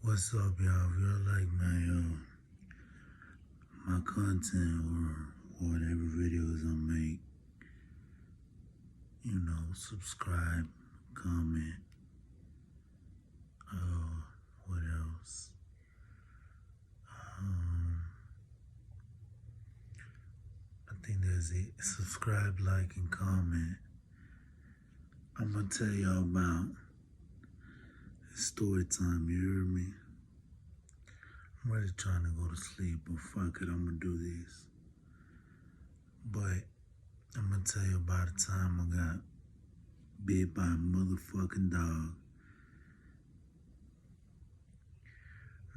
What's up, y'all? If y'all like my content or whatever videos I make, subscribe, comment. What else? Um, I think that's it. Subscribe, like, and comment. I'm gonna tell y'all about story time. You hear me? I'm really trying to go to sleep, but fuck it, I'm gonna do this. But I'm gonna tell you about the time I got bit by a motherfucking dog.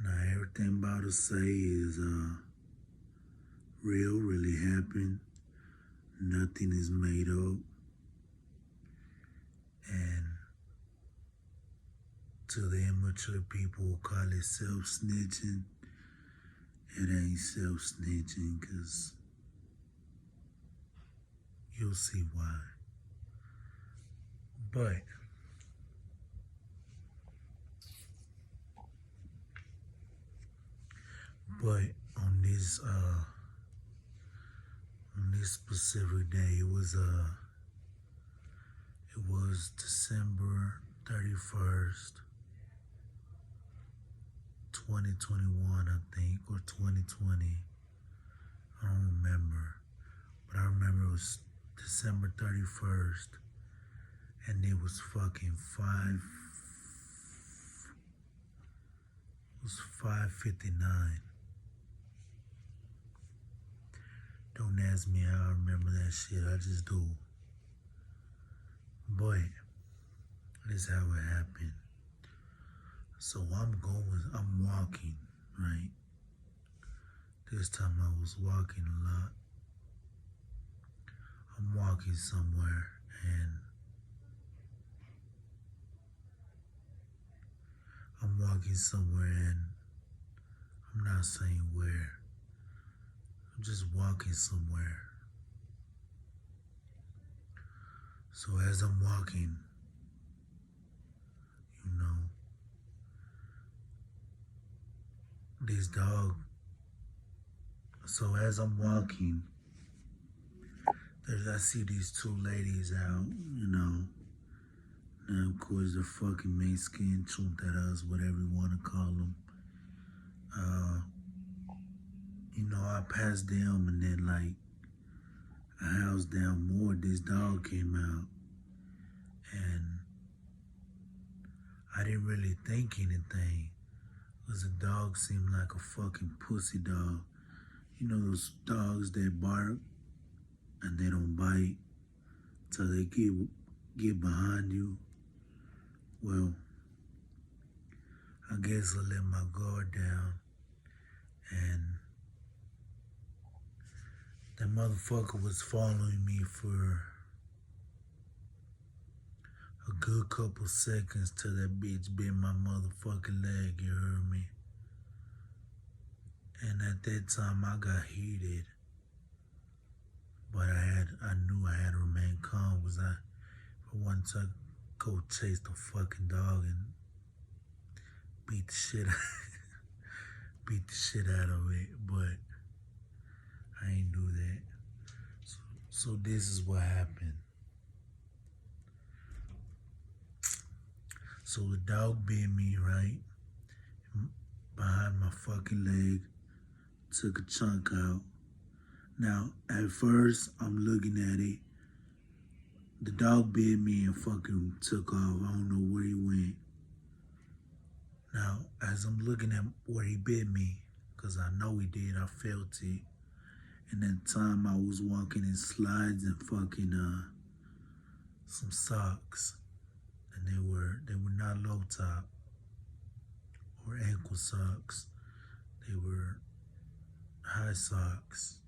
Now everything I'm about to say is real, really happened. Nothing is made up. And to the immature people who call it self-snitching, it ain't self-snitching, because you'll see why. But on this specific day, it was December 31st, 2021, I think, or 2020. I don't remember. But I remember it was December 31st, and it was fucking 5:59. Don't ask me how I remember that shit, I just do. But this is how it happened. So I'm walking, right? This time I was walking a lot. I'm walking somewhere, and I'm not saying where. I'm just walking somewhere. So as I'm walking, this dog. So as I'm walking, I see these two ladies out, Now, of course, they're fucking Mexican, chuntaras, whatever you want to call them. I passed them, and then, like, a house down more, this dog came out. And I didn't really think anything, because the dog seemed like a fucking pussy dog. You know those dogs that bark and they don't bite till they get behind you? Well, I guess I let my guard down, and that motherfucker was following me for a good couple seconds till that bitch bit my motherfucking leg, you heard me? And at that time I got heated, but I knew I had to remain calm, because I wanted to go chase the fucking dog and beat the shit out of it, but I ain't do that. So this is what happened. So the dog bit me, right, behind my fucking leg, took a chunk out. Now, at first, I'm looking at it. The dog bit me and fucking took off. I don't know where he went. Now, as I'm looking at where he bit me, because I know he did, I felt it. And that time I was walking in slides and fucking some socks. And they were not low top or ankle socks. They were high socks.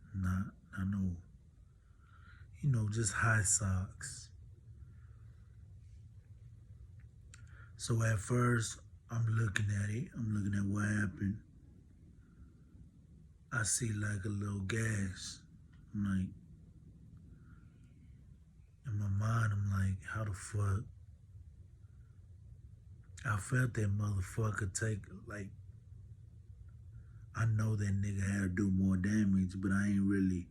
Just high socks. So at first, I'm looking at it. I'm looking at what happened. I see like a little gash. I'm like, in my mind, I'm like, how the fuck I felt that motherfucker take, like, I know that nigga had to do more damage, but I ain't really,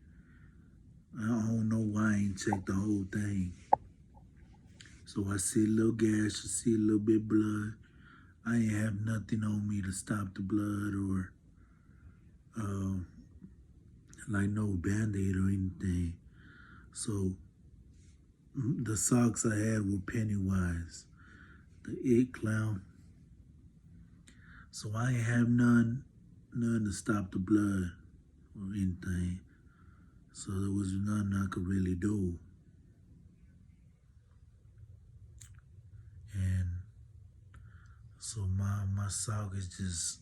I don't know why I ain't checked the whole thing. So I see a little gash, I see a little bit blood. I ain't have nothing on me to stop the blood or like no band-aid or anything. So the socks I had were Pennywise, the It Clown. So I ain't have none to stop the blood or anything. So there was nothing I could really do. And so my sock is just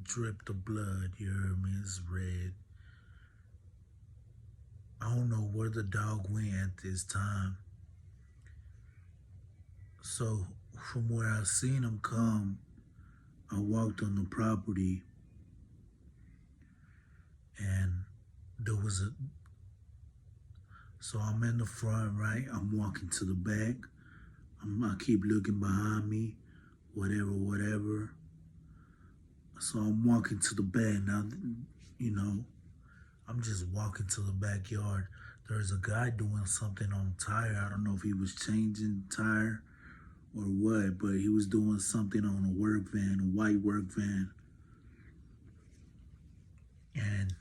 dripped the blood, you heard me? It's red. I don't know where the dog went at this time. So from where I seen him come, I walked on the property and there was a, so I'm in the front, right? I'm walking to the back. I keep looking behind me, whatever. So I'm walking to the back now, you know, I'm just walking to the backyard. There's a guy doing something on the tire. I don't know if he was changing the tire or what, but he was doing something on a work van, a white work van. And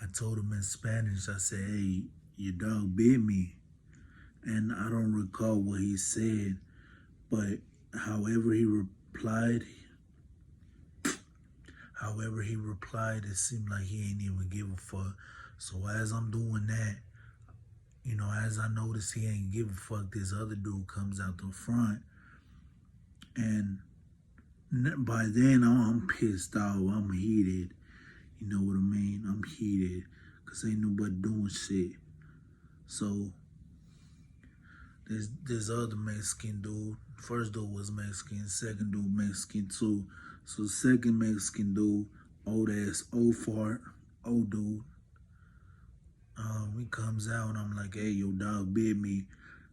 I told him in Spanish, I said, hey, your dog bit me. And I don't recall what he said, but however he replied, it seemed like he ain't even give a fuck. So as I'm doing that, you know, as I notice he ain't give a fuck, this other dude comes out the front. And by then I'm pissed off, I'm heated. You know what I mean? I'm heated because ain't nobody doing shit. So this other Mexican dude, first dude was Mexican, second dude Mexican too. So second Mexican dude, old ass, old fart, old dude. He comes out and I'm like, hey, your dog bit me.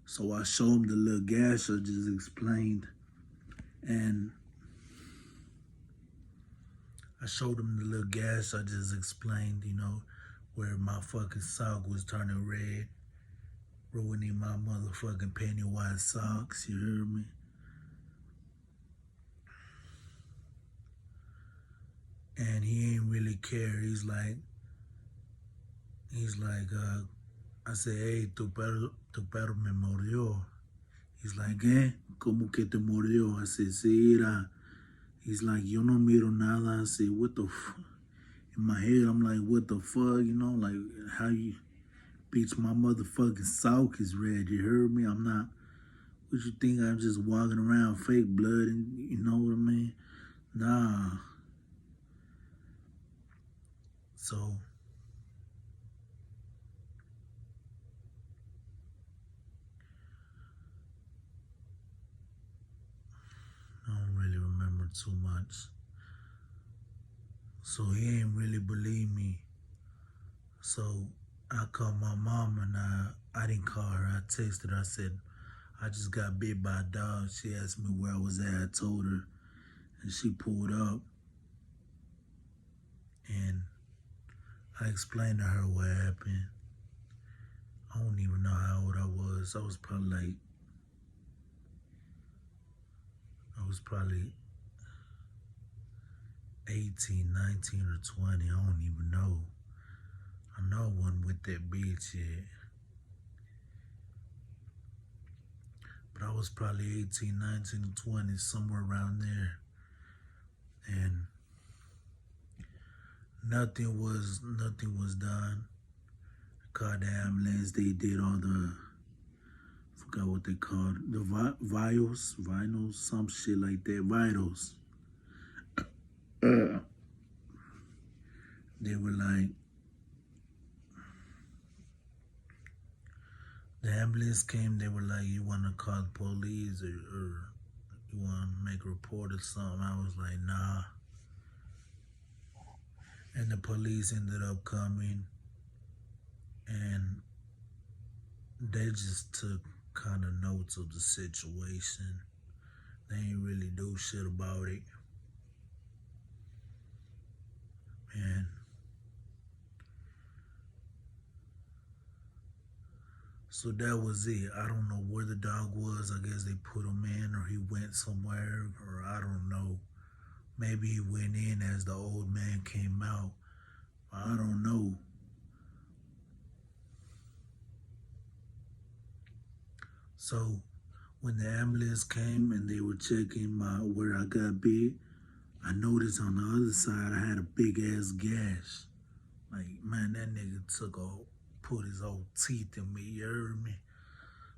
So I show him the little gash I just explained. And I showed him the little gash I just explained, you know, where my fucking sock was turning red, ruining my motherfucking Pennywise socks, you heard me? And he ain't really care. He's like, I said, hey, tu perro me mordió. He's like, eh, ¿cómo que te mordió? I said, sí, era. He's like, yo no miro nada. I said, what the fuck? In my head, I'm like, what the fuck? You know, like, how you, bitch, my motherfucking sock is red. You heard me? I'm not, what you think? I'm just walking around fake blood and, you know what I mean? Nah. So, I don't really remember too much. So he ain't really believe me. So I called my mom and I didn't call her. I texted her. I said, I just got bit by a dog. She asked me where I was at. I told her and she pulled up. And I explained to her what happened. I don't even know how old I was. I was probably 18, 19 or 20. I don't even know. I know I wasn't with that bitch yet. But I was probably 18, 19, or 20, somewhere around there. And nothing was done. Called the ambulance. They did all the, I forgot what they called, the vinyls, some shit like that, vitals. They were like, the ambulance came, they were like, you want to call the police or you want to make a report or something? I was like, nah. And the police ended up coming and they just took kind of notes of the situation. They ain't really do shit about it. And so that was it. I don't know where the dog was. I guess they put him in or he went somewhere or I don't know. Maybe he went in as the old man came out. I don't know. So when the ambulance came and they were checking where I got bit, I noticed on the other side I had a big ass gash. Like, man, that nigga put his old teeth in me, you heard me?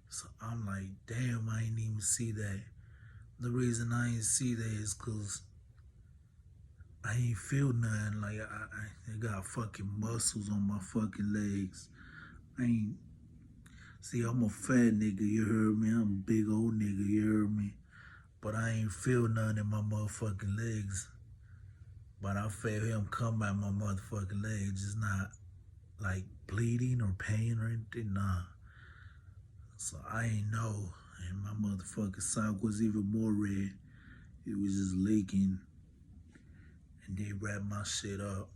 So I'm like, damn, I ain't even see that. The reason I ain't see that is cause I ain't feel nothing. Like I got fucking muscles on my fucking legs. I ain't see. I'm a fat nigga. You heard me. I'm a big old nigga. You heard me. But I ain't feel nothing in my motherfucking legs. But I felt him come at my motherfucking legs. It's not like bleeding or pain or anything. Nah. So I ain't know. And my motherfucking sock was even more red. It was just leaking. And they wrapped my shit up.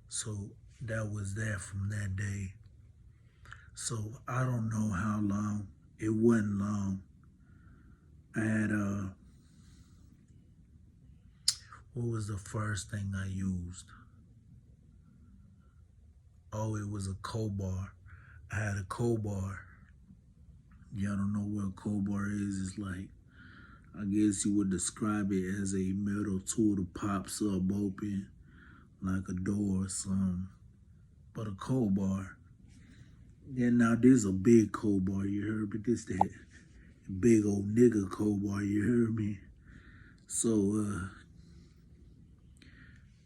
So that was that from that day. So I don't know how long. It wasn't long. I had what was the first thing I used? Oh, it was a Crowbar. I had a Crowbar. Y'all don't know what a Crowbar is. It's like, I guess you would describe it as a metal tool that pops up open like a door or something. But a Crowbar. Yeah, now there's a big Crowbar, you heard me? This that big old nigga Crowbar, you heard me? So,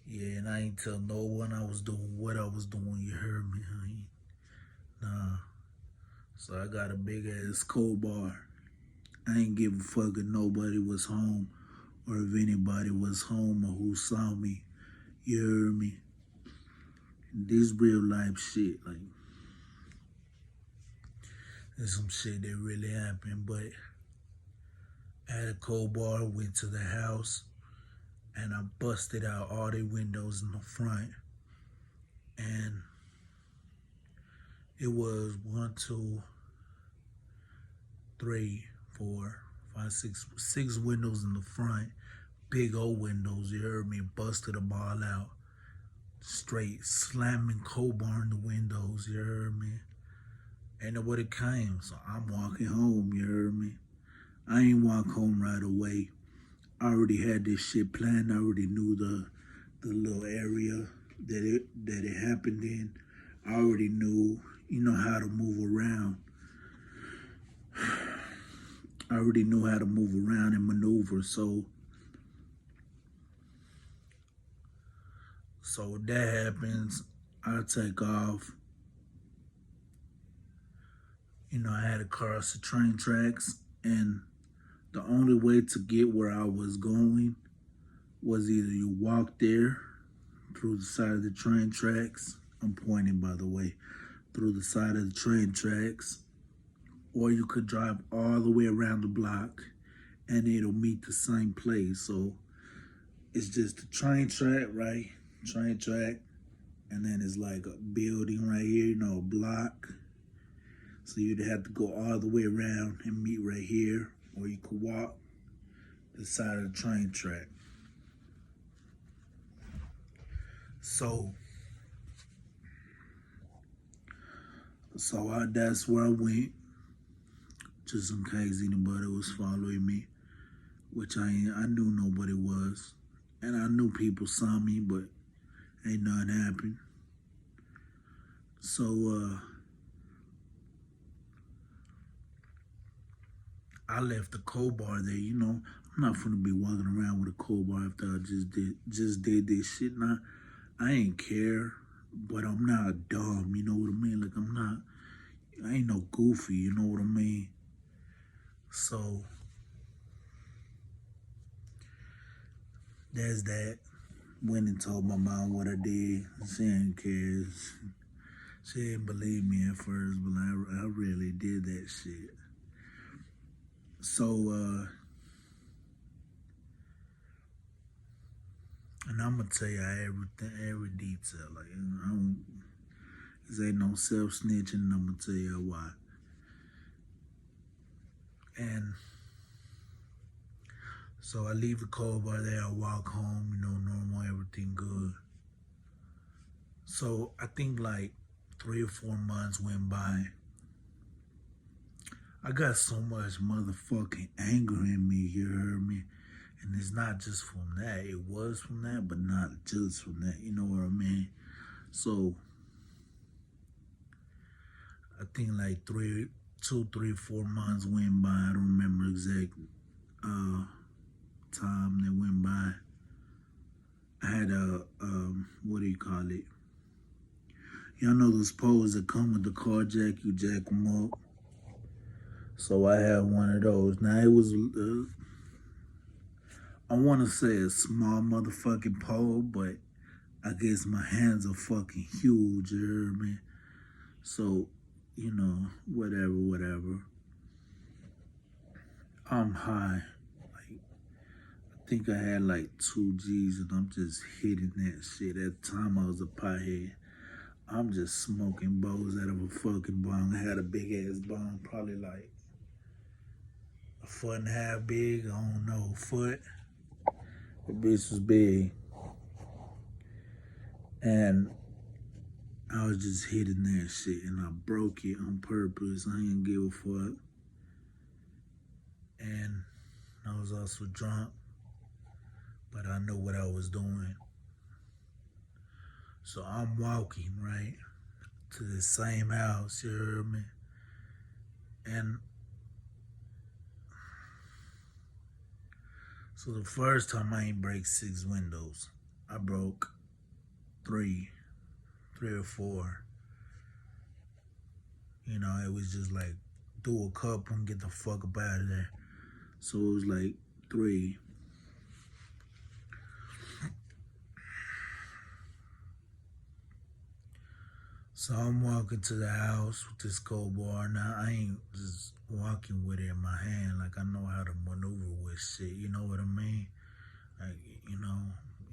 yeah, and I ain't tell no one I was doing what I was doing, you heard me, honey? Nah. So I got a big ass Crowbar. I ain't give a fuck if nobody was home or if anybody was home or who saw me. You heard me? This real life shit, like, there's some shit that really happened, but I had a Crowbar, went to the house, and I busted out all the windows in the front. And it was 1, 2, 3, 4, 5, 6 windows in the front. Big old windows, you heard me? Busted them all out. Straight slamming Crowbar in the windows, you heard me? Ain't nobody came, so I'm walking home, you heard me? I ain't walk home right away. I already had this shit planned. I already knew the little area that it happened in. I already knew, how to move around. I already knew how to move around and maneuver. So that happens. I take off. I had to cross the train tracks, and the only way to get where I was going was either you walk there through the side of the train tracks. I'm pointing, by the way, through the side of the train tracks, or you could drive all the way around the block and it'll meet the same place. So it's just a train track, right? Train track. And then it's like a building right here, a block. So you'd have to go all the way around and meet right here, or you could walk the side of the train track. So that's where I went, just in case anybody was following me, which I knew nobody was. And I knew people saw me, but ain't nothing happened. So, I left the Crowbar there, I'm not gonna be walking around with a Crowbar after I just did this shit. Now, I ain't care, but I'm not dumb, you know what I mean? I ain't no goofy, you know what I mean? So, there's that. Went and told my mom what I did. She ain't cares. She didn't believe me at first, but I really did that shit. So, and I'm gonna tell you everything, every detail. Like, I don't, this ain't no self snitching, and I'm gonna tell you why. And so I leave the cold bar there, I walk home, normal, everything good. So I think like 3 or 4 months went by. I got so much motherfucking anger in me, you heard me? And it's not just from that. It was from that, but not just from that. You know what I mean? So I think like 2, 3, 4 months went by. I don't remember exact time that went by. I had a what do you call it? Y'all know those poles that come with the car jack. You jack them up. So I had one of those. Now it was I want to say a small motherfucking pole, but I guess my hands are fucking huge, you heard me? So, whatever. I'm high. Like, I think I had like 2 G's and I'm just hitting that shit. At the time I was a pothead. I'm just smoking bowls out of a fucking bong. I had a big ass bong, probably like a 1.5 feet big, I don't know, foot. The bitch was big. And I was just hitting that shit and I broke it on purpose. I didn't give a fuck. And I was also drunk, but I knew what I was doing. So I'm walking, right, to the same house, you heard me? And so the first time I ain't break 6 windows. I broke 3 or 4. It was just like do a couple and get the fuck up out of there. So it was like 3. So I'm walking to the house with this gold bar. Now I ain't just walking with it in my hand. Like I know how to maneuver with shit. You know what I mean? Like,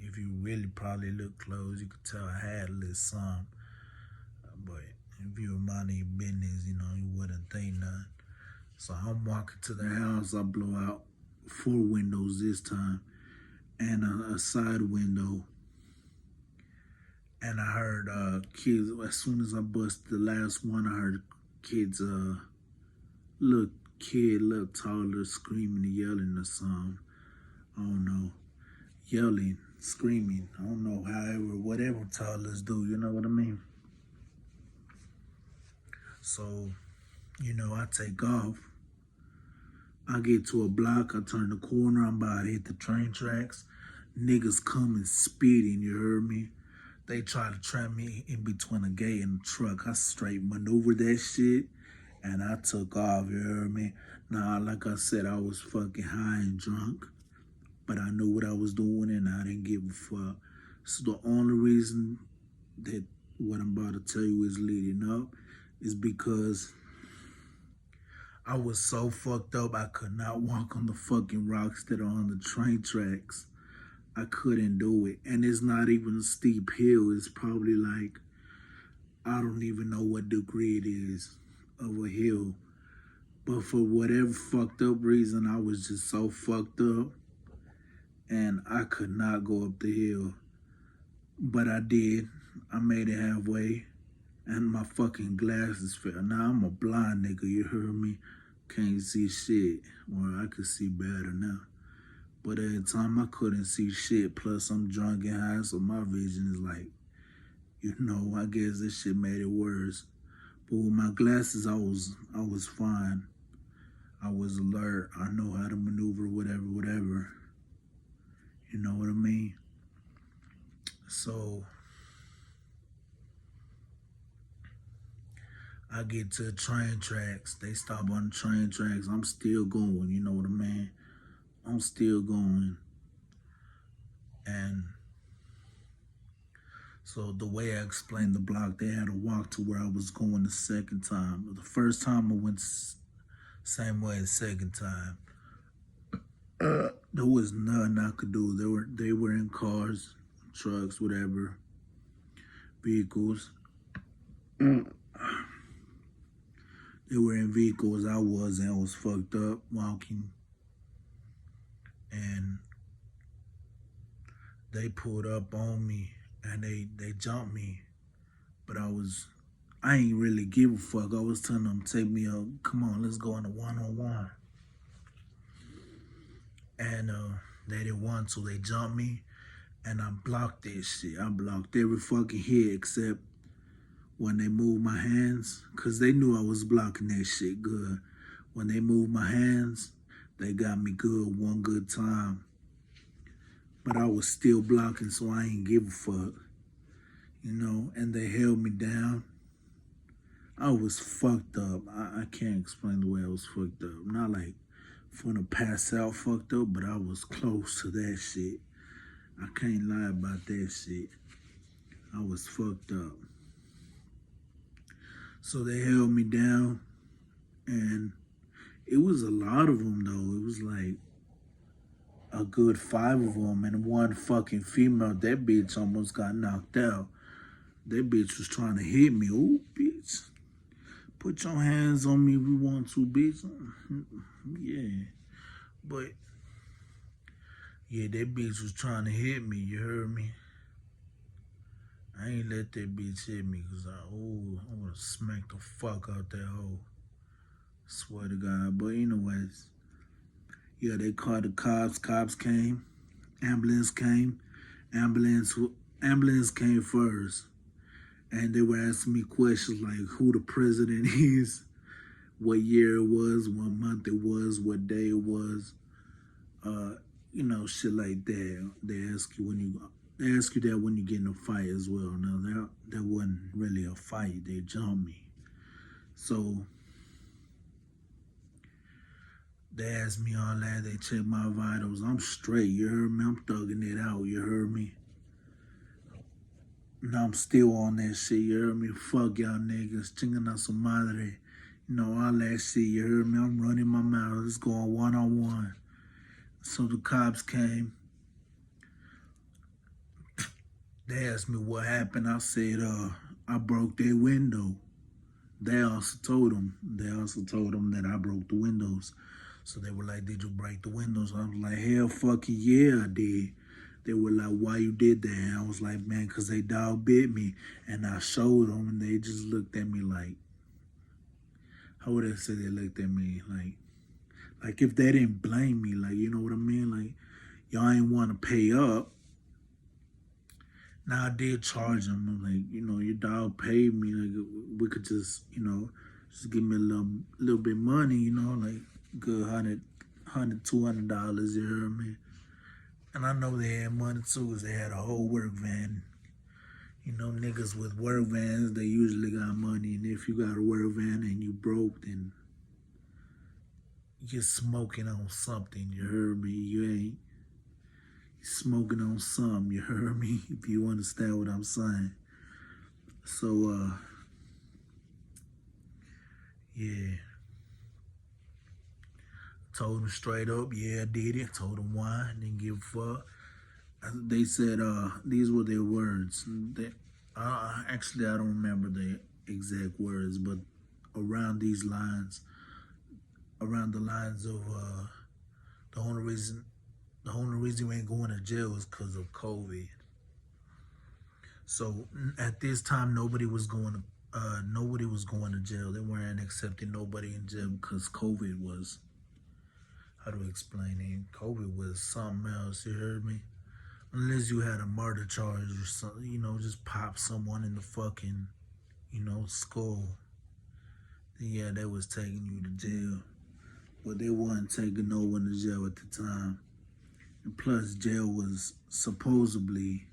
if you really probably look close, you could tell I had a little something. But if you were minding your business, you wouldn't think nothing. So I'm walking to the house. I blow out 4 windows this time and a side window. And I heard kids, as soon as I bust the last one, I heard kids, little toddler, screaming and yelling or something. I don't know. Yelling, screaming. I don't know, whatever toddlers do, you know what I mean? So, I take off. I get to a block, I turn the corner, I'm about to hit the train tracks. Niggas coming speeding, you heard me? They try to trap me in between a gate and a truck. I straight maneuvered that shit and I took off, you heard me? Now, like I said, I was fucking high and drunk, but I knew what I was doing and I didn't give a fuck. So the only reason that what I'm about to tell you is leading up is because I was so fucked up I could not walk on the fucking rocks that are on the train tracks. I couldn't do it. And it's not even a steep hill. It's probably like, I don't even know what degree it is of a hill. But for whatever fucked up reason, I was just so fucked up and I could not go up the hill. But I did. I made it halfway and my fucking glasses fell. Now I'm a blind nigga, you heard me? Can't see shit. Or I could see better now. But at the time I couldn't see shit. Plus I'm drunk and high, so my vision is like, I guess this shit made it worse. But with my glasses, I was fine. I was alert. I know how to maneuver, whatever. You know what I mean? So I get to the train tracks. They stop on the train tracks. I'm still going, you know what I mean? I'm still going. And So the way I explained the block, they had to walk to where I was going the second time. The first time I went same way. The second time, there was nothing I could do. They were in cars, trucks, whatever, vehicles. They were in vehicles. I was fucked up walking, and they pulled up on me and they jumped me, but I ain't really give a fuck. I was telling them, take me up, come on, let's go on a one-on-one. And they didn't want to. They jumped me, and I blocked that shit. I blocked every fucking hit except when they moved my hands, because they knew I was blocking that shit good. When they moved my hands, they got me good one good time. But I was still blocking, so I ain't give a fuck. You know, and they held me down. I was fucked up. I can't explain the way I was fucked up. Not like from the pass out fucked up, but I was close to that shit. I can't lie about that shit. I was fucked up. So they held me down, and it was a lot of them though. It was like a good 5 of them, and one fucking female. That bitch almost got knocked out. That bitch was trying to hit me. Ooh, bitch. Put your hands on me if you want to, bitch. Yeah. But, yeah, that bitch was trying to hit me. You heard me? I ain't let that bitch hit me because I would have smacked the fuck out that hoe. Swear to God. But anyways, yeah, they called the cops. Cops came. Ambulance came. Ambulance came first. And they were asking me questions like who the president is, what year it was, what month it was, what day it was, you know, shit like that. They ask you that when you get in a fight as well. Now that wasn't really a fight. They jumped me. So they asked me all that. They checked my vitals. I'm straight. You heard me? I'm thugging it out. You heard me? Now I'm still on that shit, you heard me? Fuck y'all niggas, chingan a su madre. You know, all that shit, you heard me? I'm running my mouth, let's go on one-on-one. So the cops came. They asked me what happened. I said, I broke their window. They also told them that I broke the windows. So they were like, did you break the windows? I was like, hell fucking yeah, I did. They were like, why you did that? And I was like, man, because they dog bit me. And I showed them, and they just looked at me like, how would I say they looked at me? Like if they didn't blame me, like, you know what I mean? Like, y'all ain't want to pay up. Now, I did charge them. I'm like, you know, your dog paid me. Like, we could just, you know, just give me a little bit of money, you know, like good $100, $200, you heard me? And I know they had money too, because they had a whole work van. You know, niggas with work vans, they usually got money. And if you got a work van and you broke, then you're smoking on something, you heard me? You ain't smoking on something, you heard me? If you understand what I'm saying. So, yeah. Told them straight up, yeah, I did it. Told them why, didn't give a fuck. They said, these were their words. Actually, I don't remember the exact words, but around these lines, around the lines of the only reason you ain't going to jail is because of COVID. So at this time, nobody was going to jail. They weren't accepting nobody in jail because COVID was, how do I explain it? COVID was something else, you heard me? Unless you had a murder charge or something, you know, just pop someone in the fucking, you know, skull. Then yeah, they was taking you to jail. But they wasn't taking no one to jail at the time. And plus, jail was supposedly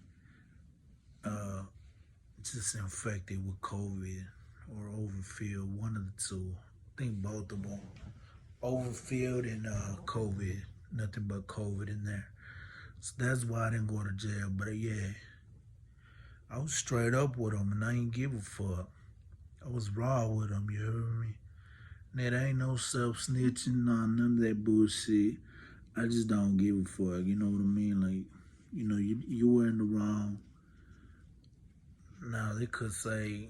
just infected with COVID or overfilled, one of the two. I think both of them. Overfilled and COVID. Nothing but COVID in there. So that's why I didn't go to jail. But yeah, I was straight up with him and I ain't give a fuck. I was raw with him, you heard me? There ain't no self snitching, none of that bullshit. I just don't give a fuck, you know what I mean? Like, you were in the wrong. Now they could say,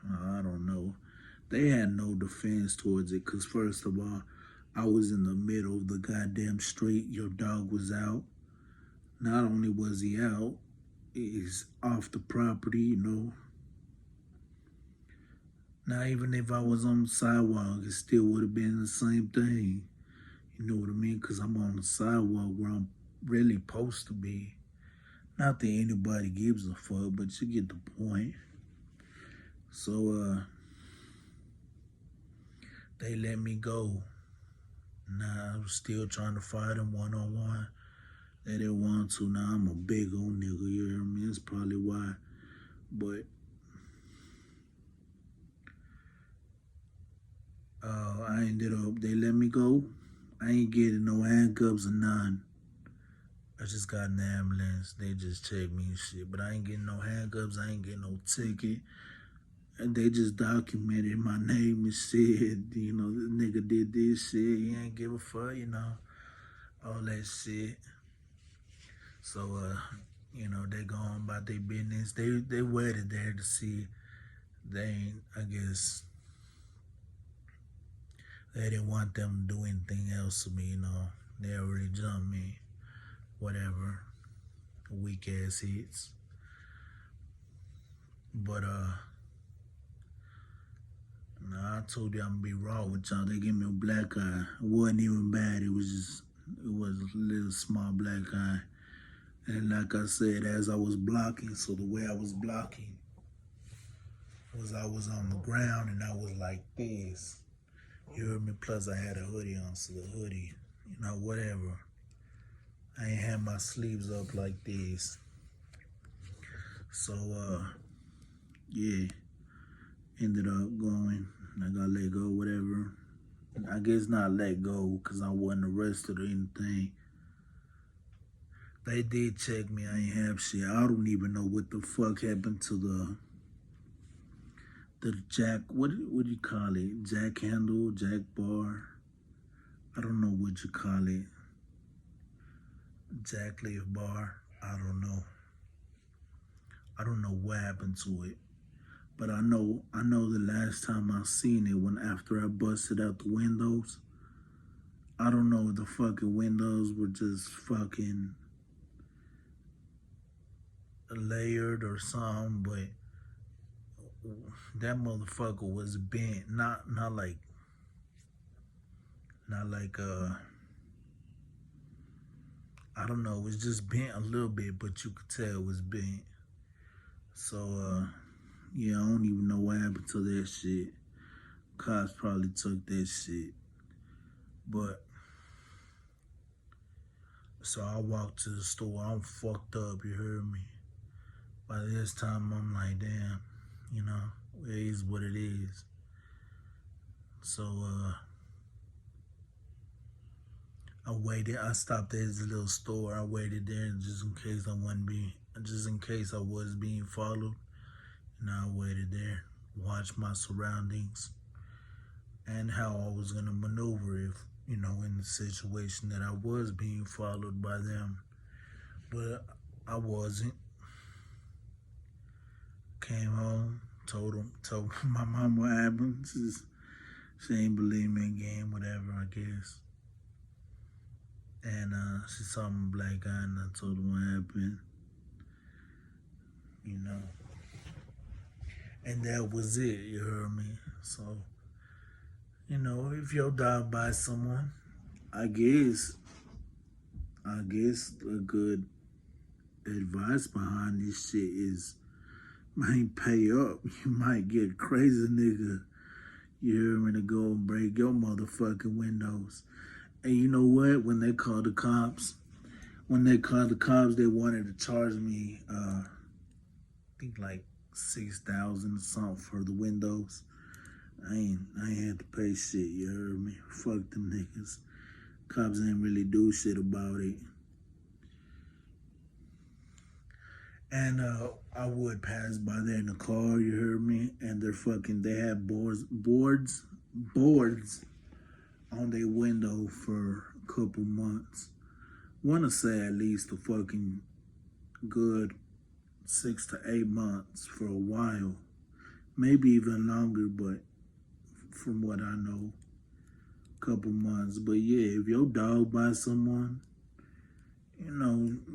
I don't know. They had no defense towards it because, first of all, I was in the middle of the goddamn street. Your dog was out. Not only was he out, he's off the property. Now, even if I was on the sidewalk, it still would have been the same thing. You know what I mean? Because I'm on the sidewalk where I'm really supposed to be. Not that anybody gives a fuck, but you get the point. So, they let me go. Nah, I was still trying to fight them one-on-one. They didn't want to. Now I'm a big old nigga, you hear me? That's probably why. But I ended up, they let me go. I ain't getting no handcuffs or none. I just got an ambulance. They just checked me and shit. But I ain't getting no handcuffs. I ain't getting no ticket. And they just documented my name and shit. The nigga did this shit. He ain't give a fuck, all that shit. So, they go on about their business. They waited there to see. They ain't, I guess, they didn't want them to do anything else to me, They already jumped me. Whatever. Weak ass hits. But, I told you I'm gonna be raw with y'all. They gave me a black eye. It wasn't even bad. It was a little small black eye. And like I said, as I was blocking, so the way I was blocking was I was on the ground and I was like this. You heard me? Plus I had a hoodie on, so the hoodie, whatever. I ain't had my sleeves up like this. So, yeah, ended up going. I got let go, whatever. I guess not let go because I wasn't arrested or anything. They did check me. I ain't have shit. I don't even know what the fuck happened to the jack. What do you call it? Jack handle, jack bar. I don't know what you call it. Jack leaf bar. I don't know. I don't know what happened to it. But I know the last time I seen it when after I busted out the windows. I don't know if the fucking windows were just fucking layered or something, but that motherfucker was bent. Not like I don't know, it was just bent a little bit, but you could tell it was bent. So yeah, I don't even know what happened to that shit. Cops probably took that shit. But so I walked to the store. I'm fucked up, you heard me? By this time, I'm like, damn, it is what it is. So, I waited. I stopped at his little store. I waited there just in case I was being followed. I waited there, watched my surroundings, and how I was gonna maneuver if, in the situation that I was being followed by them. But I wasn't. Came home, told my mom what happened. She ain't believe me again, whatever, I guess. And she saw my black guy and I told her what happened. And that was it, you heard me? So, if your dog buys someone, I guess a good advice behind this shit is might pay up. You might get a crazy nigga, you hear me, to go and break your motherfucking windows. And you know what? When they called the cops, they wanted to charge me, I think like $6,000 or something for the windows. I ain't had to pay shit, you heard me? Fuck them niggas. Cops ain't really do shit about it. And I would pass by there in the car, you heard me? And they had boards on their window for a couple months. Wanna say at least a fucking good 6 to 8 months for a while. Maybe even longer, but from what I know, a couple months. But yeah, if your dog bites someone,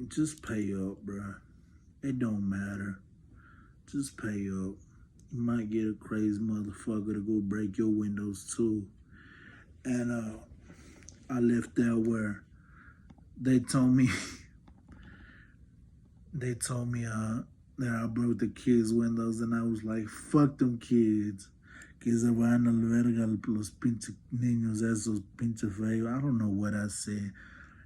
just pay up, bruh. It don't matter. Just pay up. You might get a crazy motherfucker to go break your windows too. And I left there where they told me they told me that I broke the kids' windows, and I was like, fuck them kids. Que se vayan a la verga los pinches niños esos pinche feos. I don't know what I said.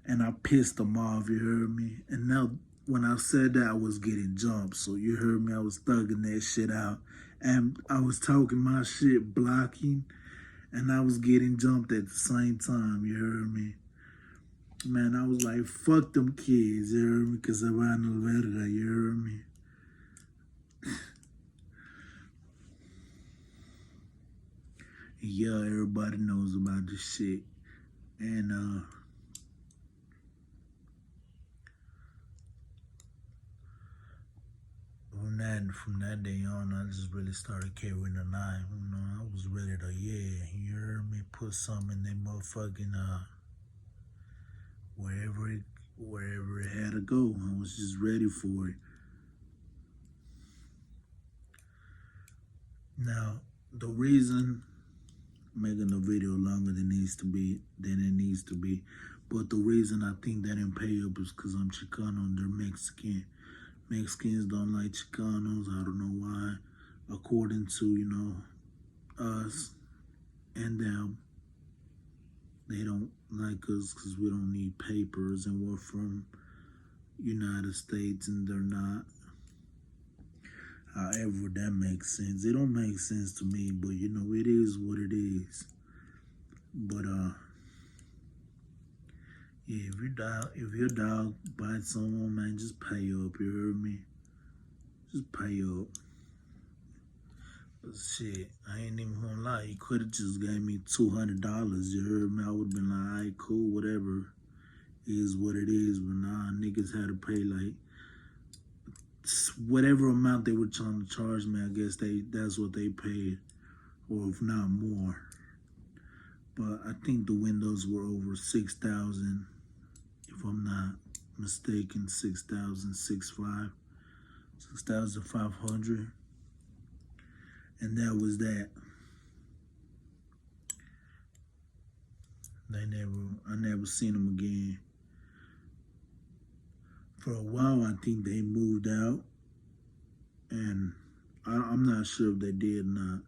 And I pissed them off, you heard me? And now when I said that, I was getting jumped. So you heard me, I was thugging that shit out. And I was talking my shit, blocking, and I was getting jumped at the same time, you heard me? Man, I was like, fuck them kids, you heard me? Que se vayan a la verga, you heard me? Yeah, everybody knows about this shit. And from that day on, I just really started carrying a knife. I was ready to, you heard me, put something in that motherfucking wherever it had to go. I was just ready for it. Now, the reason making the video longer than it needs to be, but the reason I think that didn't pay up is because I'm Chicano and they're Mexican. Mexicans don't like Chicanos. I don't know why. According to, us and them, they don't like us because we don't need papers and we're from United States and they're not. However, that makes sense. It don't make sense to me, but it is what it is. But yeah, if your dog bites someone, man, just pay up. You heard me? Just pay up. But shit, I ain't even gonna lie. You could have just gave me $200. You heard me? I would have been like, all right, cool, whatever. Is what it is. But nah, niggas had to pay like whatever amount they were trying to charge me. I guess that's what they paid, or if not more. But I think the windows were over 6,000, if I'm not mistaken. 6,500, and that was that. I never seen them again. For a while, I think they moved out, and I'm not sure if they did or not,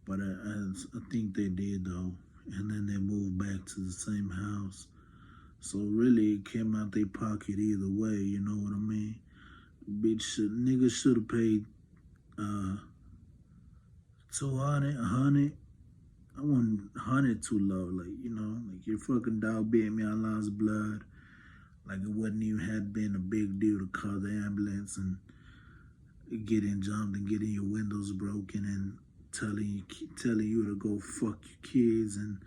but I think they did though. And then they moved back to the same house. So really, it came out their pocket either way. You know what I mean? Niggas should have paid 200, 100. I want 100 too low. Like your fucking dog bit me. I lost blood. Like it wouldn't even have been a big deal to call the ambulance and getting jumped and getting your windows broken and telling you to go fuck your kids, and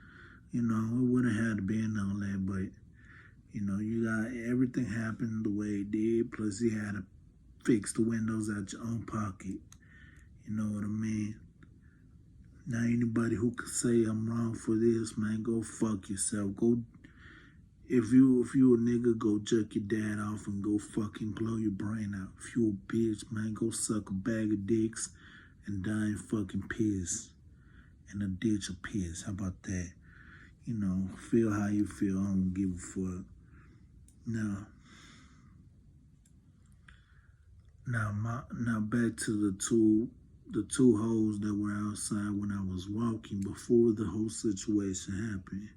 it wouldn't have been all that. But you got everything happened the way it did. Plus you had to fix the windows out your own pocket. You know what I mean? Now anybody who could say I'm wrong for this, man, go fuck yourself. Go. If you a nigga, go jerk your dad off and go fucking blow your brain out. If you a bitch, man, go suck a bag of dicks and die in fucking piss. In a ditch of piss. How about that? Feel how you feel. I don't give a fuck. Now back to the two hoes that were outside when I was walking before the whole situation happened.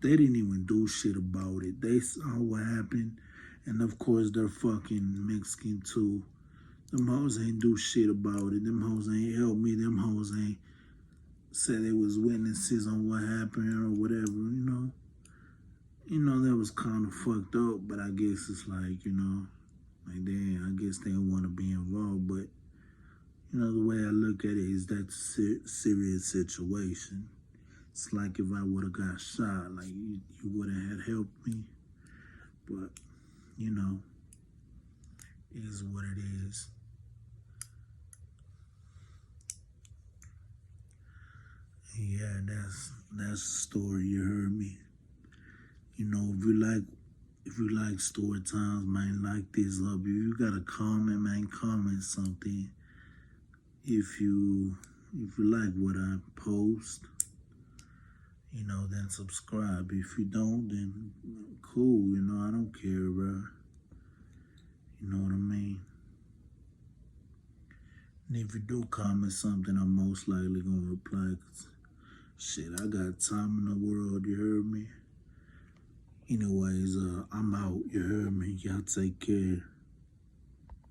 They didn't even do shit about it. They saw what happened, and of course they're fucking Mexican too. Them hoes ain't do shit about it. Them hoes ain't help me. Them hoes ain't said they was witnesses on what happened or whatever, that was kind of fucked up, but I guess it's like Like, damn, I guess they don't want to be involved, but you know, the way I look at it is that's a serious situation. It's like if I would have got shot, like you wouldn't have helped me. But, you know, it is what it is. Yeah, that's the story, you heard me. You know, if you like story times, man, like this up. If you got a comment, man, comment something. If you like what I post, you know, then subscribe. If you don't, then cool, you know, I don't care, bro. You know what I mean? And if you do comment something, I'm most likely gonna reply. 'Cause shit, I got time in the world, you heard me? Anyways, I'm out, you heard me? Y'all take care.